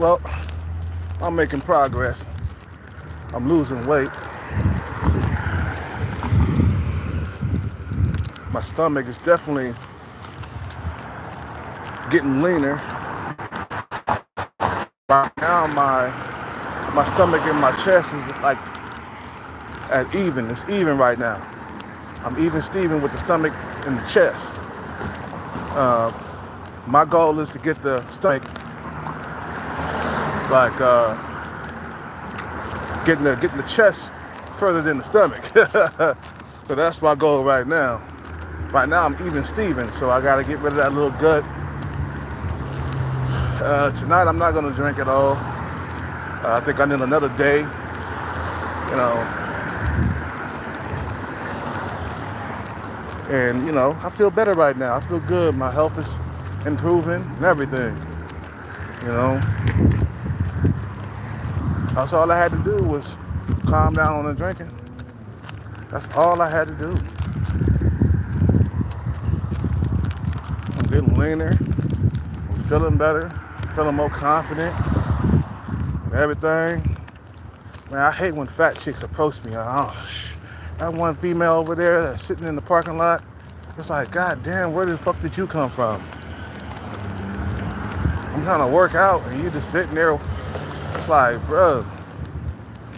Well, I'm making progress. I'm losing weight. My stomach is definitely getting leaner. Right now, my stomach and my chest is like at even. It's even right now. I'm even Steven with the stomach and the chest. My goal is to get the stomach like getting the chest further than the stomach. So that's my goal right now. Right now I'm even Steven, so I gotta get rid of that little gut. Tonight I'm not gonna drink at all. I think I need another day, you know. And I feel better right now. I feel good. My health is improving and everything. That's all I had to do was calm down on the drinking. That's all I had to do. I'm getting leaner. I'm feeling better. I'm feeling more confident and everything. Man, I hate when fat chicks approach me. That one female over there that's sitting in the parking lot. It's like, God damn, where the fuck did you come from? I'm trying to work out and you just sitting there. It's like, bro,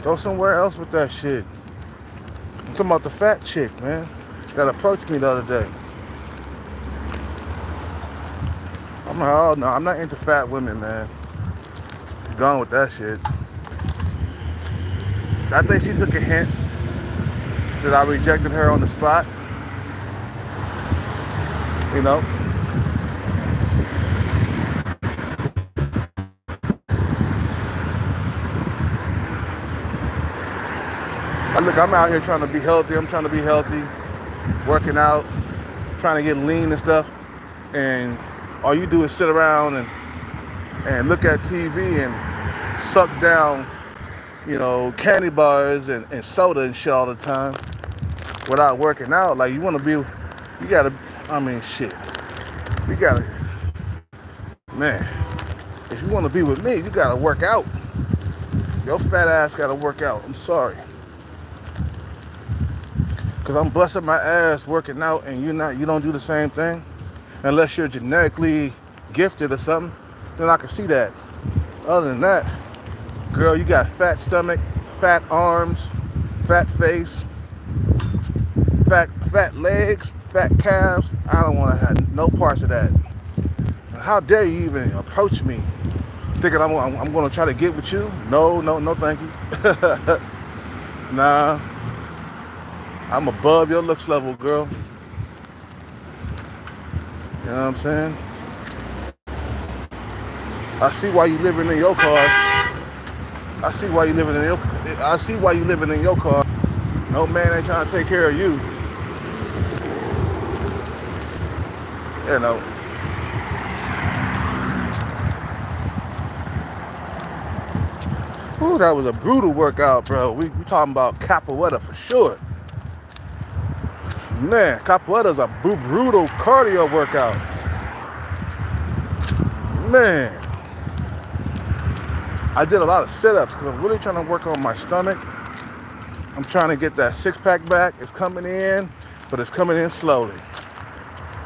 go somewhere else with that shit. I'm talking about the fat chick, man, that approached me the other day. I'm like, oh no, I'm not into fat women, man. Gone with that shit. I think she took a hint that I rejected her on the spot. Look, I'm out here trying to be healthy. I'm trying to be healthy, working out, trying to get lean and stuff. And all you do is sit around and look at TV and suck down, candy bars and soda and shit all the time without working out. Like, man, if you want to be with me, you gotta work out. Your fat ass gotta work out. I'm sorry. Because I'm busting my ass working out and you don't do the same thing. Unless you're genetically gifted or something, then I can see that. Other than that, girl, you got fat stomach, fat arms, fat face, fat legs, fat calves. I don't want to have no parts of that. How dare you even approach me thinking I'm going to try to get with you? No, thank you. Nah, I'm above your looks level, girl. You know what I'm saying? I see why you living in your car. I see why you living in your car. No man ain't trying to take care of you. Ooh, that was a brutal workout, bro. We talking about capoeira for sure. Man, capoeira's a brutal cardio workout. Man. I did a lot of sit-ups because I'm really trying to work on my stomach. I'm trying to get that six-pack back. It's coming in, but it's coming in slowly.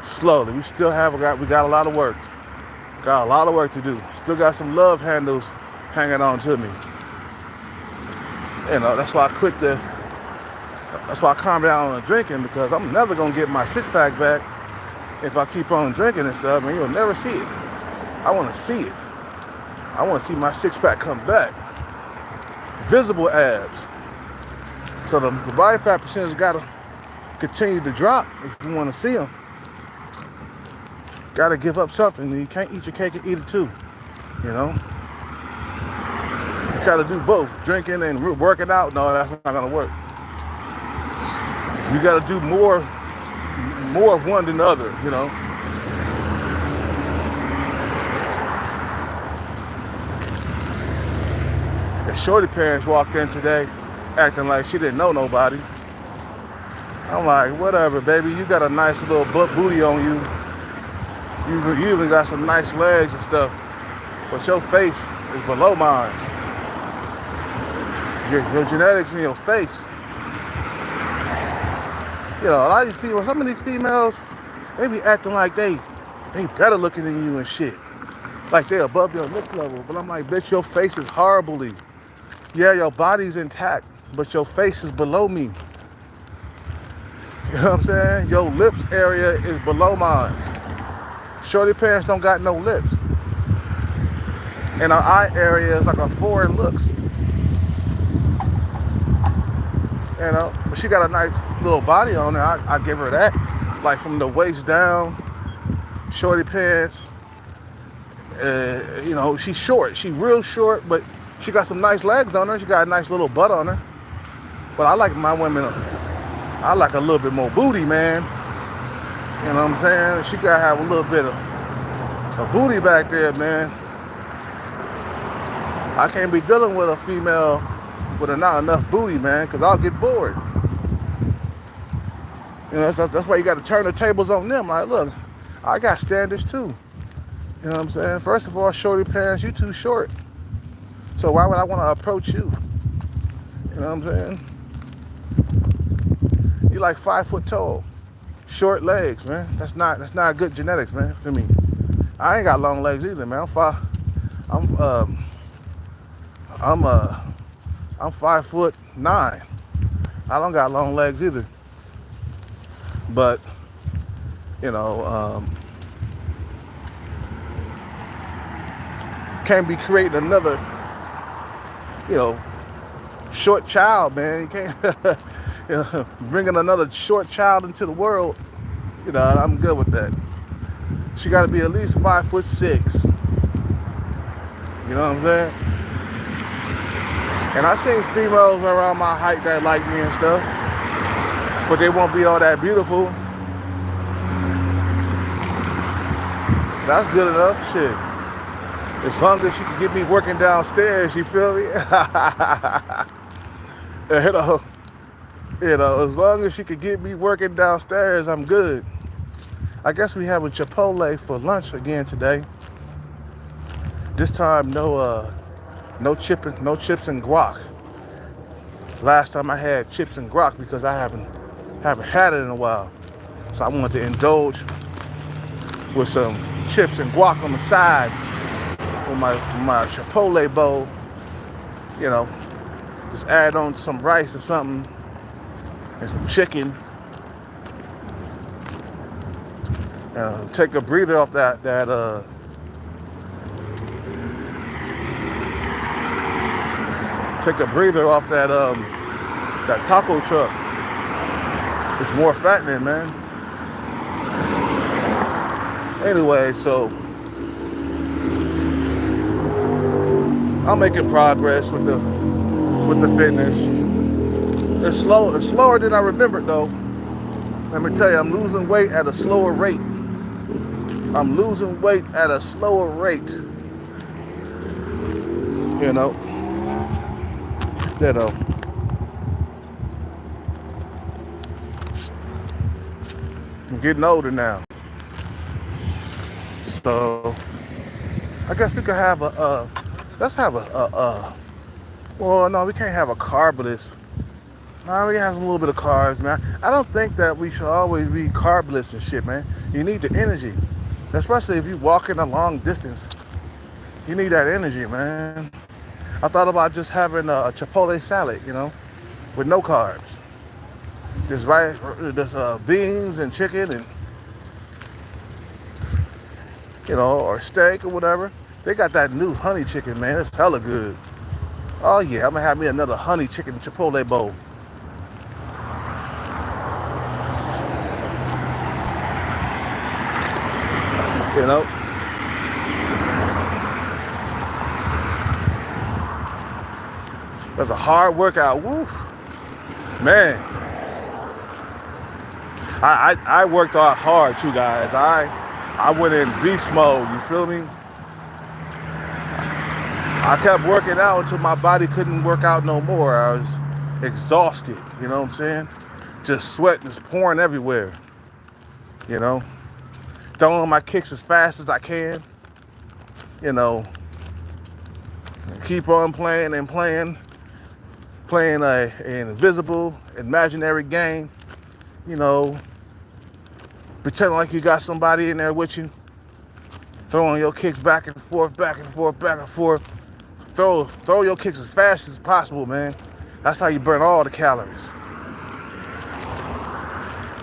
Slowly. We got a lot of work. Got a lot of work to do. Still got some love handles hanging on to me. That's why I calm down on the drinking, because I'm never going to get my six-pack back if I keep on drinking and stuff, and you'll never see it. I want to see it. I want to see my six-pack come back. Visible abs. So the body fat percentage got to continue to drop if you want to see them. Got to give up something. You can't eat your cake and eat it too. You try to do both, drinking and working out. No, that's not going to work. You got to do more of one than the other, And Shorty parents walked in today acting like she didn't know nobody. I'm like, whatever, baby. You got a nice little butt booty on you. You even got some nice legs and stuff. But your face is below mine. Your genetics in your face. You know, a lot of these females, some of these females, they be acting like they better looking than you and shit. Like they above your looks level. But I'm like, bitch, your face is horribly. Yeah, your body's intact, but your face is below me. You know what I'm saying? Your lips area is below mine. Shorty pants don't got no lips. And our eye area is like a foreign looks. You know, but she got a nice little body on her. I give her that. Like from the waist down, shorty pants. You know, she's short. She's real short, but she got some nice legs on her. She got a nice little butt on her. But I like my women, I like a little bit more booty, man. You know what I'm saying? She gotta have a little bit of booty back there, man. I can't be dealing with a female with not enough booty, man, because I'll get bored. You know, that's why you got to turn the tables on them. Like, look, I got standards too. You know what I'm saying? First of all, shorty pants, you too short. So why would I want to approach you? You know what I'm saying? You like 5 foot tall, short legs, man. That's not good genetics, man. For me, I ain't got long legs either, man. I'm 5'9". I don't got long legs either. But, you know, can't be creating another, you know, short child, man. You can't, you know, bringing another short child into the world. You know, I'm good with that. She got to be at least 5'6". You know what I'm saying? And I seen females around my height that like me and stuff, but they won't be all that beautiful. That's good enough, shit. As long as she can get me working downstairs, you feel me? You know, as long as she could get me working downstairs, I'm good. I guess we have a Chipotle for lunch again today. This time, no chips and guac. Last time I had chips and guac because I haven't had it in a while. So I wanted to indulge with some chips and guac on the side with my Chipotle bowl. You know, just add on some rice or something and some chicken. Take a breather off that taco truck. It's more fattening, man. Anyway, so I'm making progress with the fitness. It's slower than I remembered though. Let me tell you, I'm losing weight at a slower rate. You know. I'm getting older now. So I guess we could have well, no, we can't have a carbless. No, we can have a little bit of carbs, man. I don't think that we should always be carbless and shit, man. You need the energy, especially if you're walking a long distance. You need that energy, man. I thought about just having a Chipotle salad, you know, with no carbs. Just beans and chicken and, you know, or steak or whatever. They got that new honey chicken, man. It's hella good. Oh yeah, I'm gonna have me another honey chicken Chipotle bowl. You know? That's a hard workout. Woof. Man. I worked out hard too, guys. I went in beast mode, you feel me? I kept working out until my body couldn't work out no more. I was exhausted, you know what I'm saying? Just sweat is pouring everywhere, you know? Throwing my kicks as fast as I can, you know? Keep on playing and playing an invisible, imaginary game, you know, pretending like you got somebody in there with you, throwing your kicks back and forth, back and forth, back and forth. Throw your kicks as fast as possible, man. That's how you burn all the calories.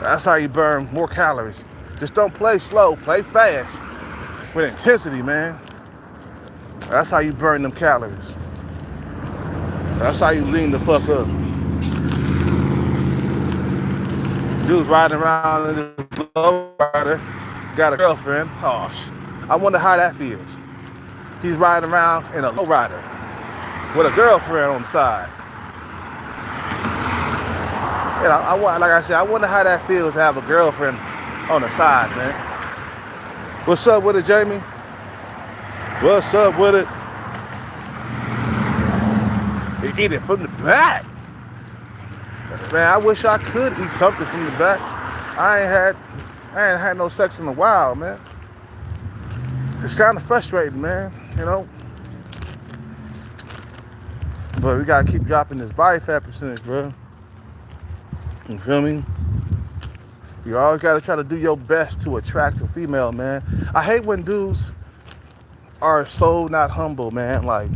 That's how you burn more calories. Just don't play slow, play fast with intensity, man. That's how you burn them calories. That's how you lean the fuck up. Dude's riding around in this low rider, got a girlfriend. Oh, I wonder how that feels. He's riding around in a low rider with a girlfriend on the side. And like I said, I wonder how that feels to have a girlfriend on the side, man. What's up with it, Jamie? What's up with it? You eat it from the back. Man, I wish I could eat something from the back. I ain't had no sex in a while, man. It's kind of frustrating, man, you know. But we gotta keep dropping this body fat percentage, bro. You feel me? You always gotta try to do your best to attract a female, man. I hate when dudes are so not humble, man. Like,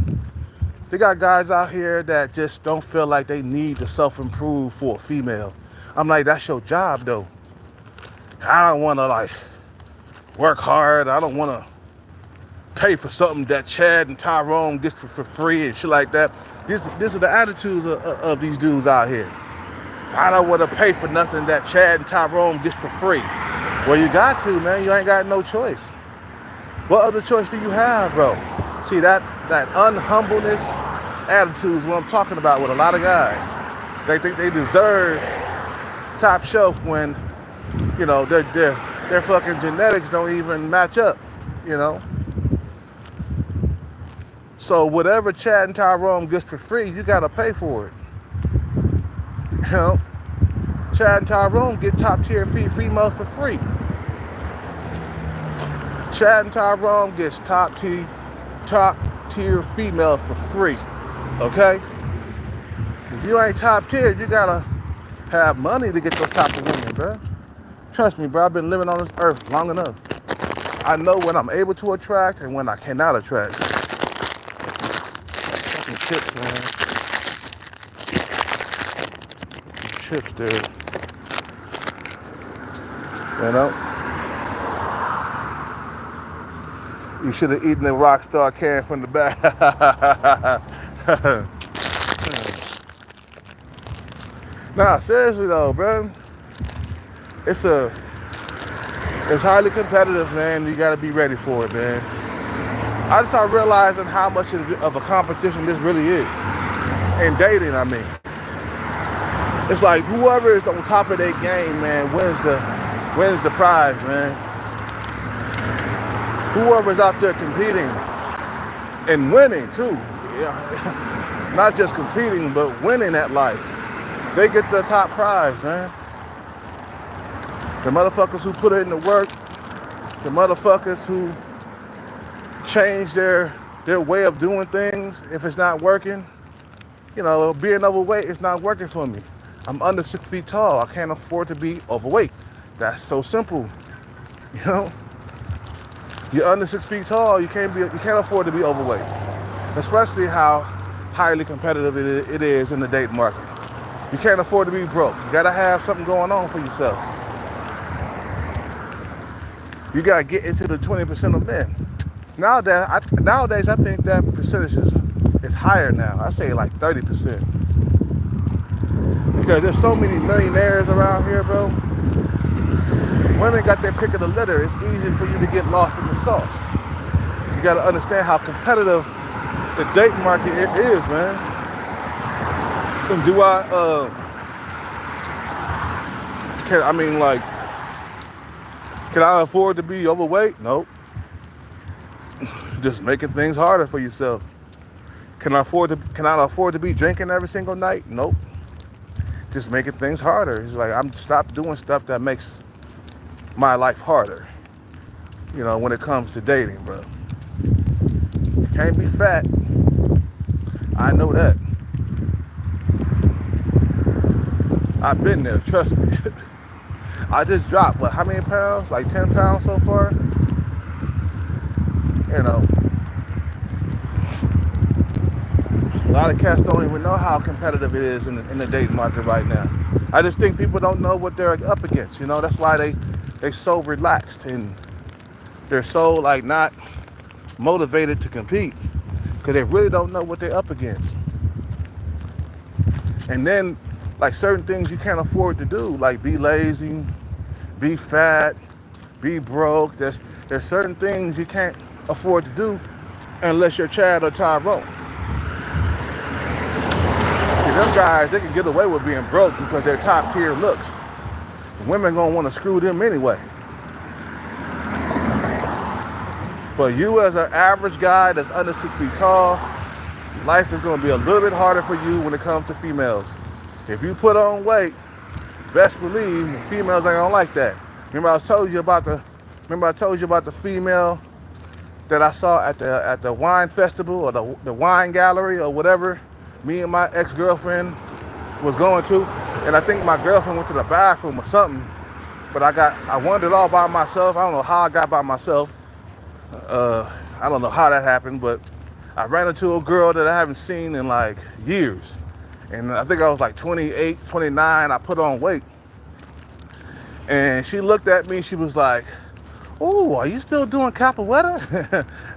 they got guys out here that just don't feel like they need to self-improve for a female. I'm like, that's your job, though. I don't want to, like, work hard. I don't want to pay for something that Chad and Tyrone gets for free and shit like that. These are the attitudes of these dudes out here. I don't want to pay for nothing that Chad and Tyrone gets for free. Well, you got to, man. You ain't got no choice. What other choice do you have, bro? See, that unhumbleness attitude is what I'm talking about with a lot of guys. They think they deserve top shelf when, you know, their fucking genetics don't even match up, you know? So whatever Chad and Tyrone gets for free, you gotta pay for it. You know? Chad and Tyrone get top tier females for free. Chad and Tyrone gets top tier females for free. Okay? If you ain't top tier, you gotta have money to get those type of women, bro. Trust me, bro. I've been living on this earth long enough. I know when I'm able to attract and when I cannot attract. Fucking chips, man. Chips, dude. You know? You should have eaten the Rockstar can from the back. Nah, seriously though, bro. It's highly competitive, man. You gotta be ready for it, man. I just started realizing how much of a competition this really is. In dating, I mean. It's like whoever is on top of their game, man, wins the prize, man. Whoever's out there competing and winning too. Yeah. Not just competing, but winning at life. They get the top prize, man. The motherfuckers who put in the work, the motherfuckers who change their way of doing things, if it's not working, you know, being overweight is not working for me. I'm under 6 feet tall. I can't afford to be overweight. That's so simple. You know? You're under 6 feet tall, you can't afford to be overweight. Especially how highly competitive it is in the dating market. You can't afford to be broke. You gotta have something going on for yourself. You gotta get into the 20% of men. Nowadays, I think that percentage is higher now. I say like 30%. Because there's so many millionaires around here, bro. Women got their pick of the litter. It's easy for you to get lost in the sauce. You gotta understand how competitive the dating market is, man. And can I afford to be overweight? Nope. Just making things harder for yourself. Can I afford to be drinking every single night? Nope. Just making things harder. It's like I'm stop doing stuff that makes my life harder. You know, when it comes to dating, bro. You can't be fat. I know that. I've been there, trust me. I just dropped, what, how many pounds? Like 10 pounds so far? You know, a lot of cats don't even know how competitive it is in the dating market right now. I just think people don't know what they're up against, you know? That's why they so relaxed and they're so, like, not motivated to compete because they really don't know what they're up against. And then, like, certain things you can't afford to do, like be lazy, be fat, be broke. There's certain things you can't afford to do unless you're Chad or Tyrone. See, them guys, they can get away with being broke because they're top tier looks. Women gonna want to screw them anyway. But you as an average guy that's under 6 feet tall, life is gonna be a little bit harder for you when it comes to females. If you put on weight, best believe females ain't gonna like that. Remember I told you about the female that I saw at the wine festival or the wine gallery or whatever me and my ex-girlfriend was going to. And I think my girlfriend went to the bathroom or something. But I wandered all by myself. I don't know how I got by myself. I don't know how that happened, but I ran into a girl that I haven't seen in like years. And I think I was like 28, 29. I put on weight. And she looked at me. She was like, "Oh, are you still doing capoeira?"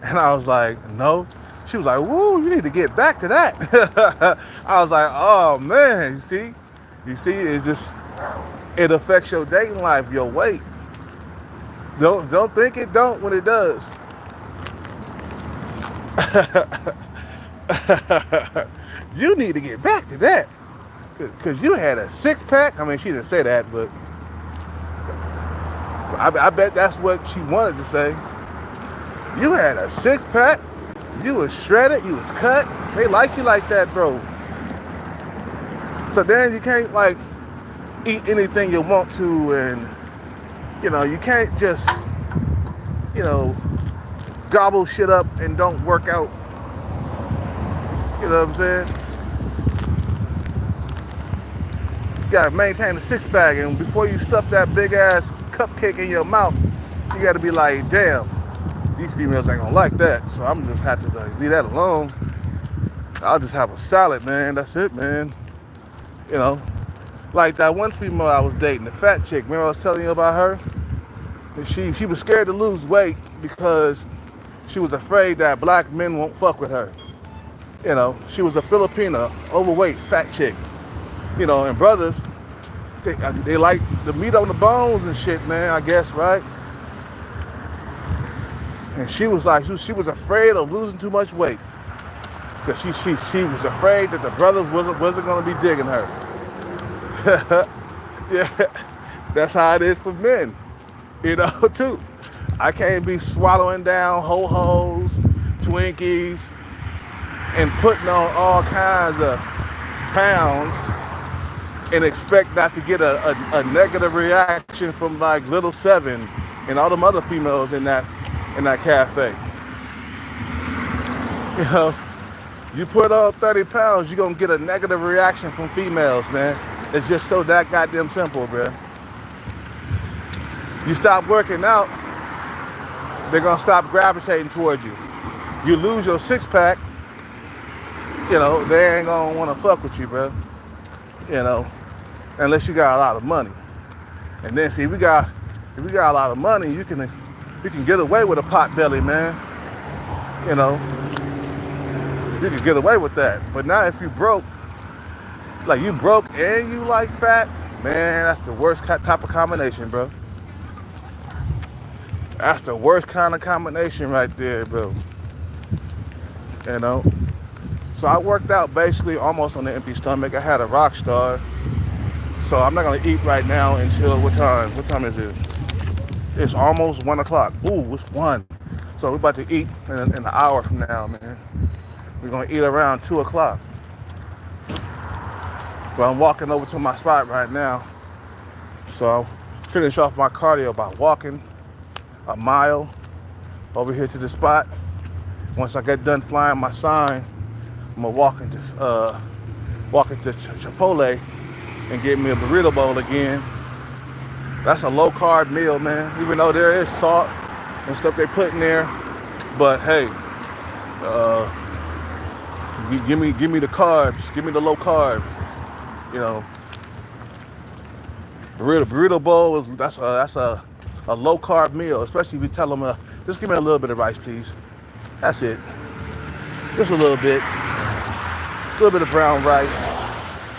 And I was like, "No." She was like, "Woo, you need to get back to that." I was like, "Oh man, you see, it's just, it affects your dating life, your weight. Don't think it don't when it does." You need to get back to that. Because you had a six pack. I mean, she didn't say that, but I bet that's what she wanted to say. You had a six pack. You was shredded. You was cut. They like you like that, bro. So then you can't like eat anything you want to, and you can't just gobble shit up and don't work out. You know what I'm saying? You gotta maintain a six pack, and before you stuff that big ass cupcake in your mouth, you gotta be like, damn, these females ain't gonna like that. So I'm just have to leave that alone. I'll just have a salad, man. That's it, man. Like that one female I was dating, the fat chick. Remember I was telling you about her? And she was scared to lose weight because she was afraid that black men won't fuck with her. She was a Filipina, overweight, fat chick. And brothers, they like the meat on the bones and shit, man, I guess, right? And she was like, she was afraid of losing too much weight because she was afraid that the brothers wasn't gonna be digging her. Yeah, that's how it is for men, too. I can't be swallowing down ho-hos, Twinkies, and putting on all kinds of pounds and expect not to get a negative reaction from like Little Seven and all them other females in that cafe. You put on 30 pounds, you're gonna get a negative reaction from females, man. It's just so that goddamn simple, bro. You stop working out, they're gonna stop gravitating towards you. You lose your six pack, they ain't gonna wanna fuck with you, bro. Unless you got a lot of money. And then see, if we got a lot of money, you can get away with a pot belly, man. You can get away with that. But now if you broke, like you broke and you like fat, man, that's the worst type of combination, bro. That's the worst kind of combination right there, bro. So I worked out basically almost on an empty stomach. I had a Rockstar. So I'm not gonna eat right now until what time? What time is it? It's almost 1 o'clock. Ooh, it's 1. So we're about to eat in an hour from now, man. We're gonna eat around 2 o'clock. But I'm walking over to my spot right now. So I'll finish off my cardio by walking a mile over here to the spot. Once I get done flying my sign, I'm gonna walk into Chipotle and get me a burrito bowl again. That's a low carb meal, man. Even though there is salt and stuff they put in there, but hey, give me the carbs, give me the low carb. You know, burrito bowl is that's a low carb meal, especially if you tell them just give me a little bit of rice, please. That's it, just a little bit of brown rice.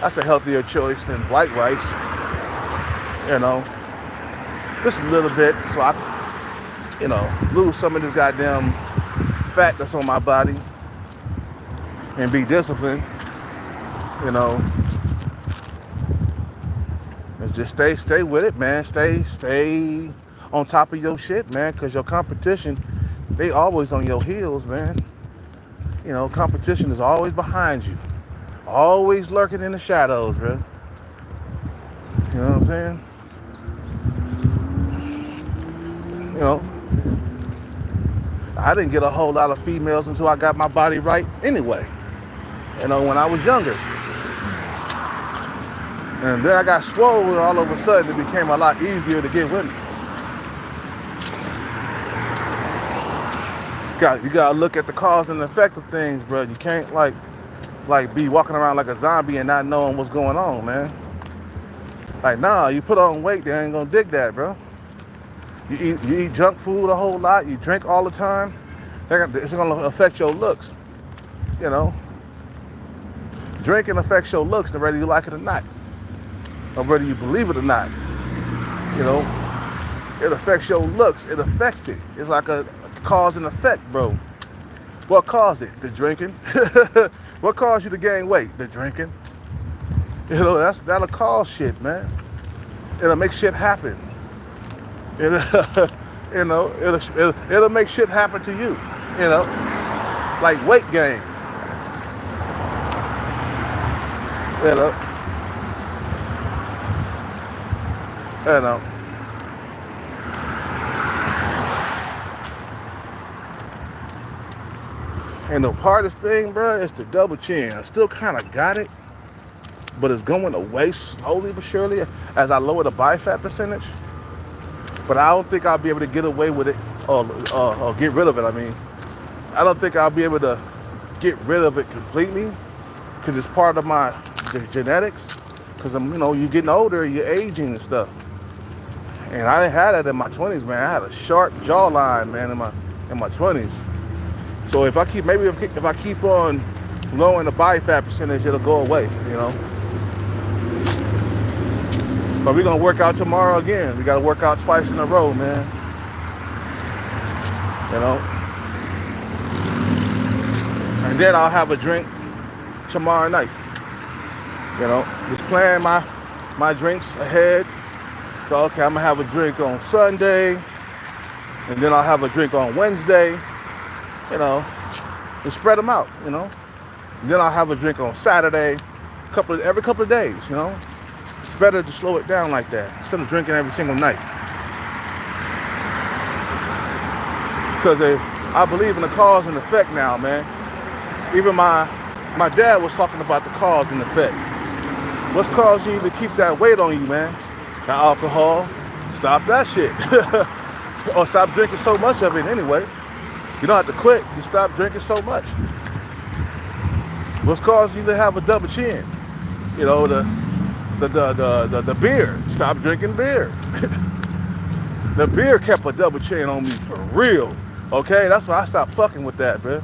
That's a healthier choice than white rice. You know, just a little bit, so I can, lose some of this goddamn fat that's on my body and be disciplined. You know, and just stay with it, man. Stay on top of your shit, man, because your competition, they always on your heels, man. You know, competition is always behind you, always lurking in the shadows, bro. You know what I'm saying? You know, I didn't get a whole lot of females until I got my body right anyway, when I was younger. And then I got swole, and all of a sudden it became a lot easier to get women. You gotta look at the cause and effect of things, bro. You can't like be walking around like a zombie and not knowing what's going on, man. Like, nah, you put on weight, they ain't gonna dig that, bro. You eat junk food a whole lot, you drink all the time, it's gonna affect your looks. You know, drinking affects your looks, whether you like it or not, or whether you believe it or not. You know, it affects your looks. It affects it. It's like a cause and effect, bro. What caused it? The drinking. What caused you to gain weight? The drinking. You know, that'll cause shit, man. It'll make shit happen. It'll make shit happen to you. You know, like weight gain. You know. And the hardest thing, bro, is the double chin. I still kind of got it, but it's going away slowly but surely as I lower the body fat percentage. But I don't think I'll be able to get away with it or get rid of it. I mean, I don't think I'll be able to get rid of it completely because it's part of my genetics. Because you're getting older, you're aging and stuff. And I didn't have that in my 20s, man. I had a sharp jawline, man, in my 20s. So if I keep on lowering the body fat percentage, it'll go away, you know. But we're gonna work out tomorrow again. We gotta work out twice in a row, man. You know. And then I'll have a drink tomorrow night. You know, just plan my drinks ahead. So okay, I'm gonna have a drink on Sunday, and then I'll have a drink on Wednesday. You know, and spread them out. You know, and then I'll have a drink on Saturday, every couple of days. You know, it's better to slow it down like that instead of drinking every single night. Because I believe in the cause and effect now, man. Even my dad was talking about the cause and effect. What's causing you to keep that weight on you, man? The alcohol. Stop that shit. Or stop drinking so much of it anyway. You don't have to quit. You stop drinking so much. What's causing you to have a double chin? You know, the beer. Stop drinking beer. The beer kept a double chin on me for real. Okay, that's why I stopped fucking with that, bro.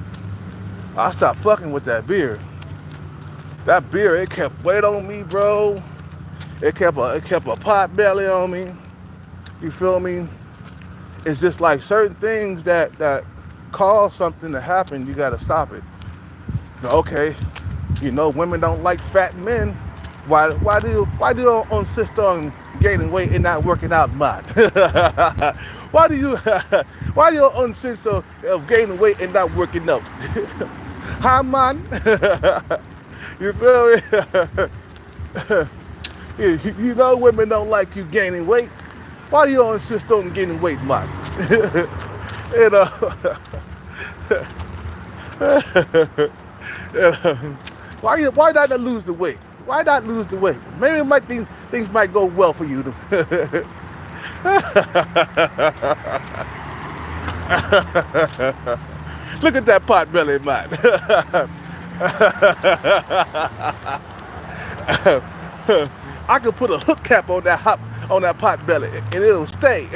I stopped fucking with that beer. That beer, it kept weight on me, bro. It kept a pot belly on me. You feel me? It's just like certain things that cause something to happen, you gotta stop it. Okay, women don't like fat men. Why do you insist on gaining weight and not working out, man? Why do you insist of gaining weight and not working out? Hi, man. You feel me? Women don't like you gaining weight. Why do you insist on gaining weight, man? Why not lose the weight? Why not lose the weight? Maybe things might go well for you. Look at that pot belly, man. I could put a hook cap on that pot belly and it'll stay.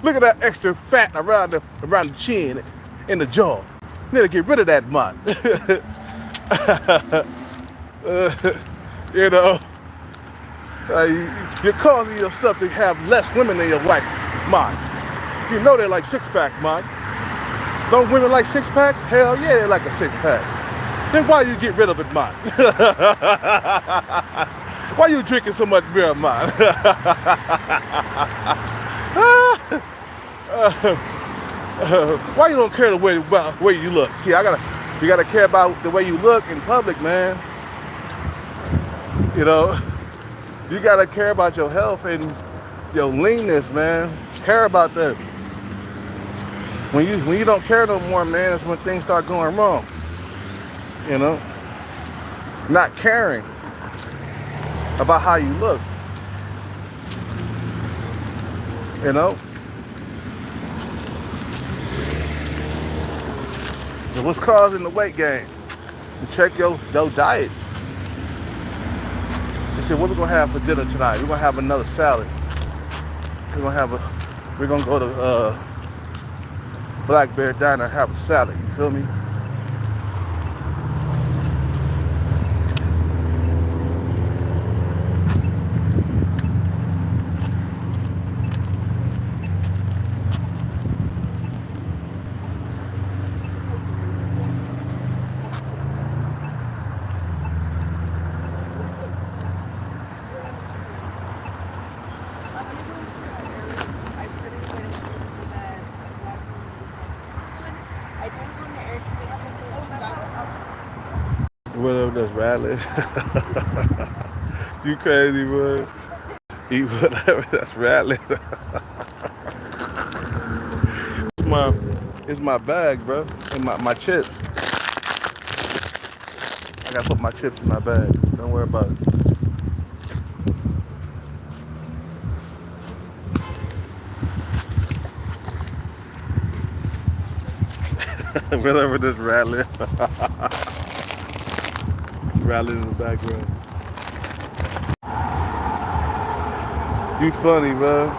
Look at that extra fat around the chin and the jaw. Need to get rid of that mud. You know, you're causing yourself to have less women in your wife, man. You know they like six-pack, man. Don't women like six-packs? Hell yeah, they like a six-pack. Then why you get rid of it, man? Why you drinking so much beer, man? Why you don't care the way you look? See, you gotta care about the way you look in public, man. You know, you gotta care about your health and your leanness, man. Care about that. When you don't care no more, man, that's when things start going wrong. You know, not caring about how you look. You know. So what's causing the weight gain? You check your diet. You say, what we gonna have for dinner tonight? We're gonna have another salad. We're gonna go to Black Bear Diner and have a salad. You feel me? Whatever that's rattling. You crazy, bud. Eat whatever that's rattling. It's my bag, bro. And my chips. I gotta put my chips in my bag. Don't worry about it. Whatever that's rattling. Rattling in the background. You funny, bro.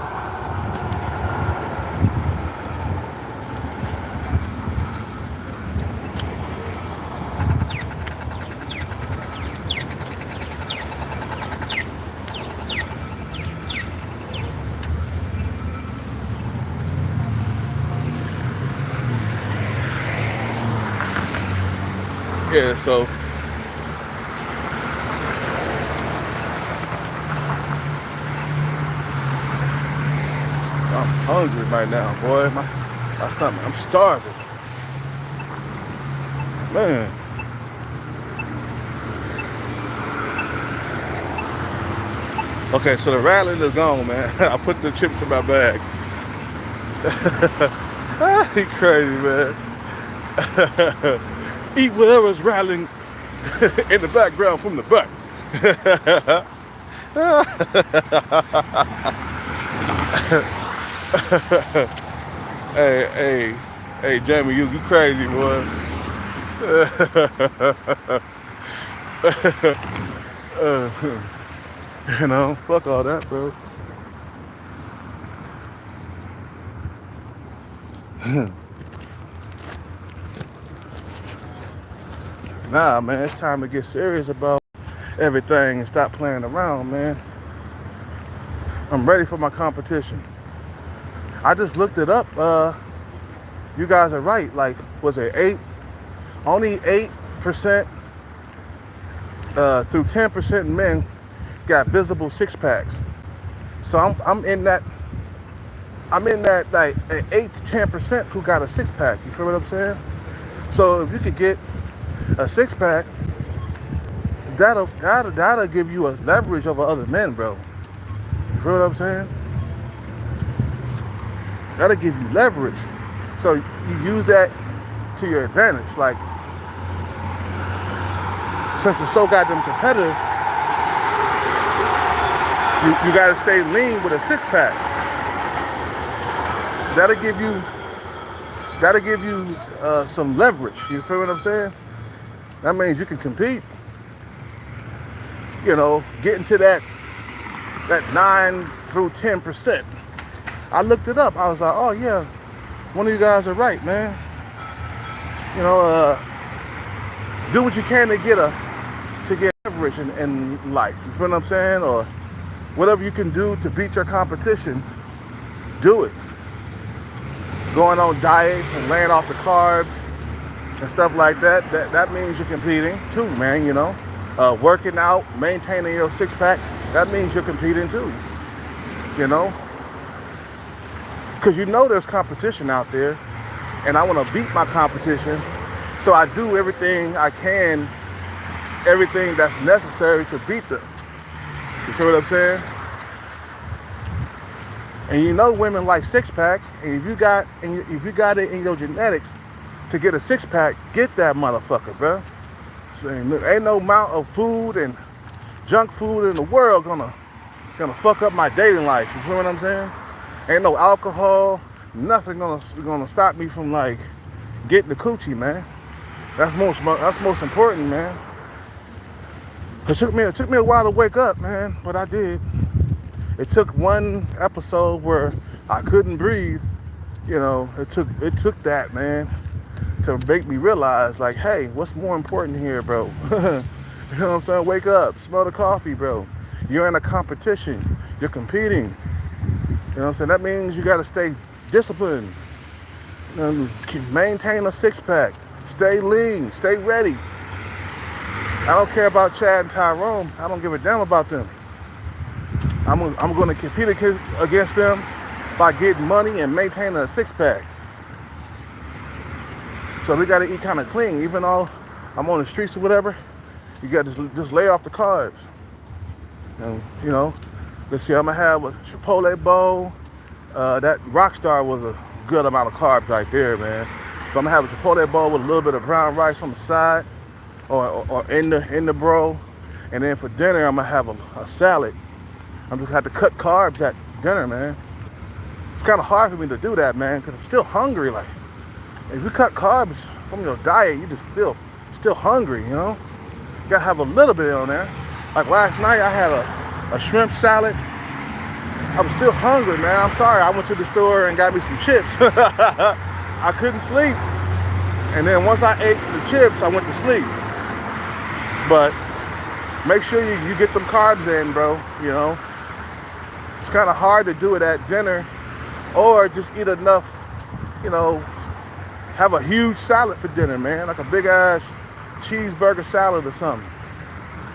Yeah, so I'm hungry right now, boy. My stomach, I'm starving. Man. Okay, so the rattling is gone, man. I put the chips in my bag. He crazy, man. Eat whatever's rattling in the background from the back. Hey, Jamie, you crazy, boy. You know, fuck all that, bro. Nah, man, it's time to get serious about everything and stop playing around, man. I'm ready for my competition. I just looked it up. You guys are right. Like, was it only 8% through 10% men got visible six packs. So I'm in that like 8 to 10% who got a six pack. You feel what I'm saying? So if you could get a six pack, that'll give you a leverage over other men, bro. You feel what I'm saying? That'll give you leverage So you use that to your advantage. Like, since it's so goddamn competitive, you gotta stay lean with a six pack. That'll give you some leverage. You feel what I'm saying? That means you can compete. You know, getting to that 9 through 10%. I looked it up. I was like, oh yeah, one of you guys are right, man. You know, do what you can to get leverage in life. You feel what I'm saying? Or whatever you can do to beat your competition, do it. Going on diets and laying off the carbs and stuff like that, that means you're competing too, man, you know. Working out, maintaining your six pack, that means you're competing too, you know. Because you know there's competition out there, and I want to beat my competition, so I do everything I can, everything that's necessary to beat them. You feel what I'm saying? And you know women like six packs, and if you got it in your genetics to get a six pack, get that motherfucker, bro. So ain't no amount of food and junk food in the world gonna fuck up my dating life. You feel what I'm saying? Ain't no alcohol, nothing gonna stop me from like getting the coochie, man. That's most important, man. It took me a while to wake up, man, but I did. It took one episode where I couldn't breathe. You know, it took that, man, to make me realize, like, hey, what's more important here, bro? You know what I'm saying? Wake up, smell the coffee, bro. You're in a competition. You're competing. You know what I'm saying? That means you got to stay disciplined. Maintain a six pack. Stay lean. Stay ready. I don't care about Chad and Tyrone. I don't give a damn about them. I'm going to compete against them by getting money and maintaining a six pack. So we got to eat kind of clean. Even though I'm on the streets or whatever, you got to just lay off the carbs. And, you know, let's see, I'm going to have a Chipotle bowl. That Rockstar was a good amount of carbs right there, man. So I'm going to have a Chipotle bowl with a little bit of brown rice on the side or in the bro. And then for dinner, I'm going to have a salad. I'm just going to have to cut carbs at dinner, man. It's kind of hard for me to do that, man, because I'm still hungry. Like, if you cut carbs from your diet, you just feel still hungry, you know? You got to have a little bit on there. Like last night, I had a shrimp salad. I was still hungry, man. I'm sorry. I went to the store and got me some chips. I couldn't sleep. And then once I ate the chips, I went to sleep. But make sure you get them carbs in, bro, you know? It's kind of hard to do it at dinner or just eat enough, you know, have a huge salad for dinner, man, like a big ass cheeseburger salad or something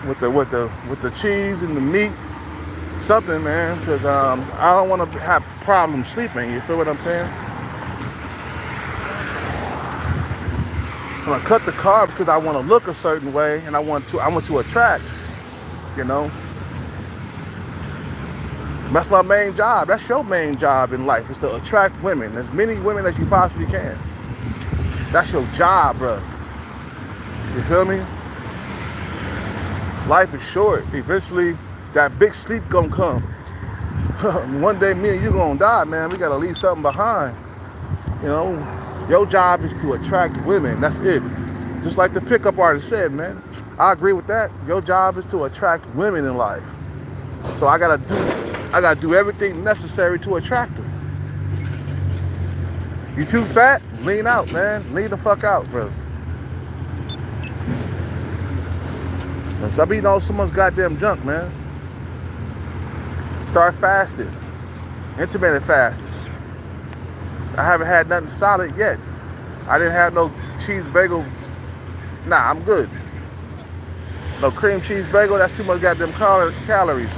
with the cheese and the meat, something, man, because I don't want to have problems sleeping. You feel what I'm saying? I'm gonna cut the carbs because I want to look a certain way and I want to attract, you know. That's my main job. That's your main job in life, is to attract women, as many women as you possibly can. That's your job, bro. You feel me? Life is short. Eventually, that big sleep gonna come. One day, me and you gonna die, man. We gotta leave something behind. You know, your job is to attract women. That's it. Just like the pickup artist said, man. I agree with that. Your job is to attract women in life. So I gotta do everything necessary to attract them. You too fat? Lean out, man. Lean the fuck out, bro. And stop eating all so much goddamn junk, man. Start fasting. Intermittent fasting. I haven't had nothing solid yet. I didn't have no cheese bagel. Nah, I'm good. No cream cheese bagel, that's too much goddamn calories.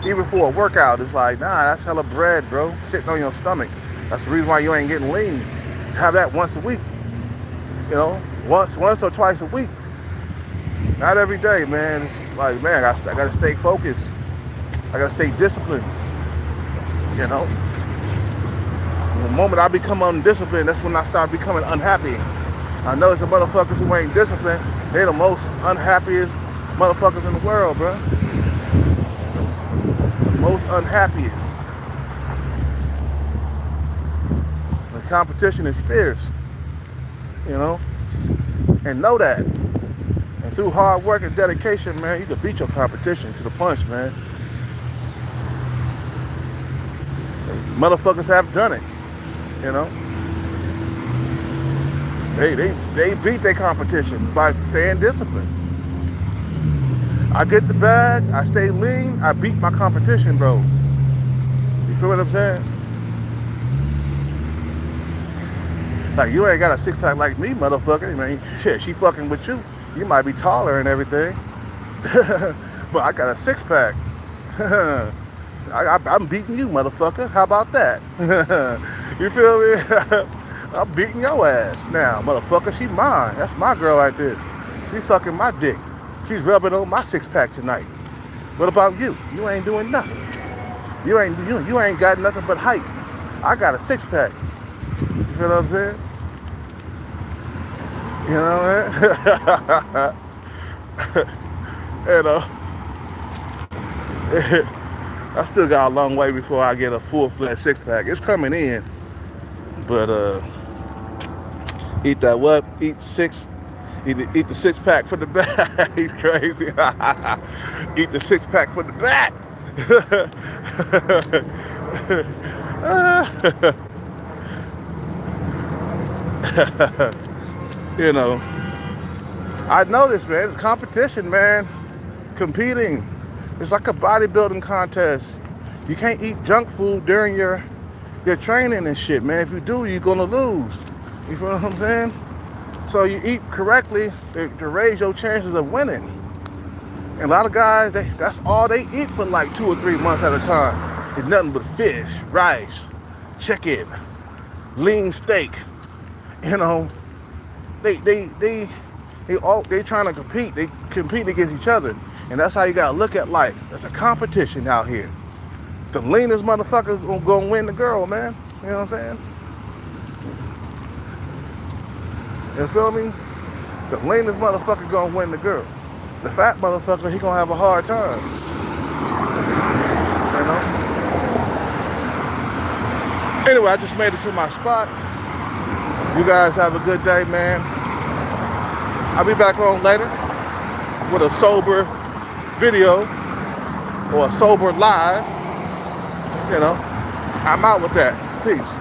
Even for a workout, it's like, nah, that's hella bread, bro. Sitting on your stomach. That's the reason why you ain't getting lean. Have that once a week. You know, once or twice a week. Not every day, man. It's like, man, I gotta stay focused. I gotta stay disciplined. You know? The moment I become undisciplined, that's when I start becoming unhappy. I notice the motherfuckers who ain't disciplined, they the most unhappiest motherfuckers in the world, bro. Most unhappiest. The competition is fierce, you know, and know that. And through hard work and dedication, man, you can beat your competition to the punch, man. Motherfuckers have done it, you know. They beat their competition by staying disciplined. I get the bag, I stay lean, I beat my competition, bro. You feel what I'm saying? Like, you ain't got a six-pack like me, motherfucker. I mean, shit, she fucking with you. You might be taller and everything. But I got a six-pack. I'm beating you, motherfucker. How about that? You feel me? I'm beating your ass now, motherfucker. She mine. That's my girl right there. She's sucking my dick. She's rubbing on my six-pack tonight. What about you? You ain't doing nothing. You ain't got nothing but height. I got a six-pack. You feel what I'm saying? You know what I mean? You know. I still got a long way before I get a full-fledged six-pack. It's coming in. But eat that what? Eat the six-pack for the back. He's crazy. Eat the six-pack for the back. You know, I noticed, man, it's competition, man. Competing. It's like a bodybuilding contest. You can't eat junk food during your training and shit, man. If you do, you're gonna lose. You feel what I'm saying? So you eat correctly to raise your chances of winning. And a lot of guys, that's all they eat for like 2 or 3 months at a time. It's nothing but fish, rice, chicken, lean steak. You know, they trying to compete. They compete against each other. And that's how you gotta look at life. It's a competition out here. The leanest motherfucker's gonna win the girl, man. You know what I'm saying? You feel me? The leanest motherfucker gonna win the girl. The fat motherfucker, he gonna have a hard time. You know? Anyway, I just made it to my spot. You guys have a good day, man. I'll be back on later with a sober video or a sober live. You know, I'm out with that. Peace.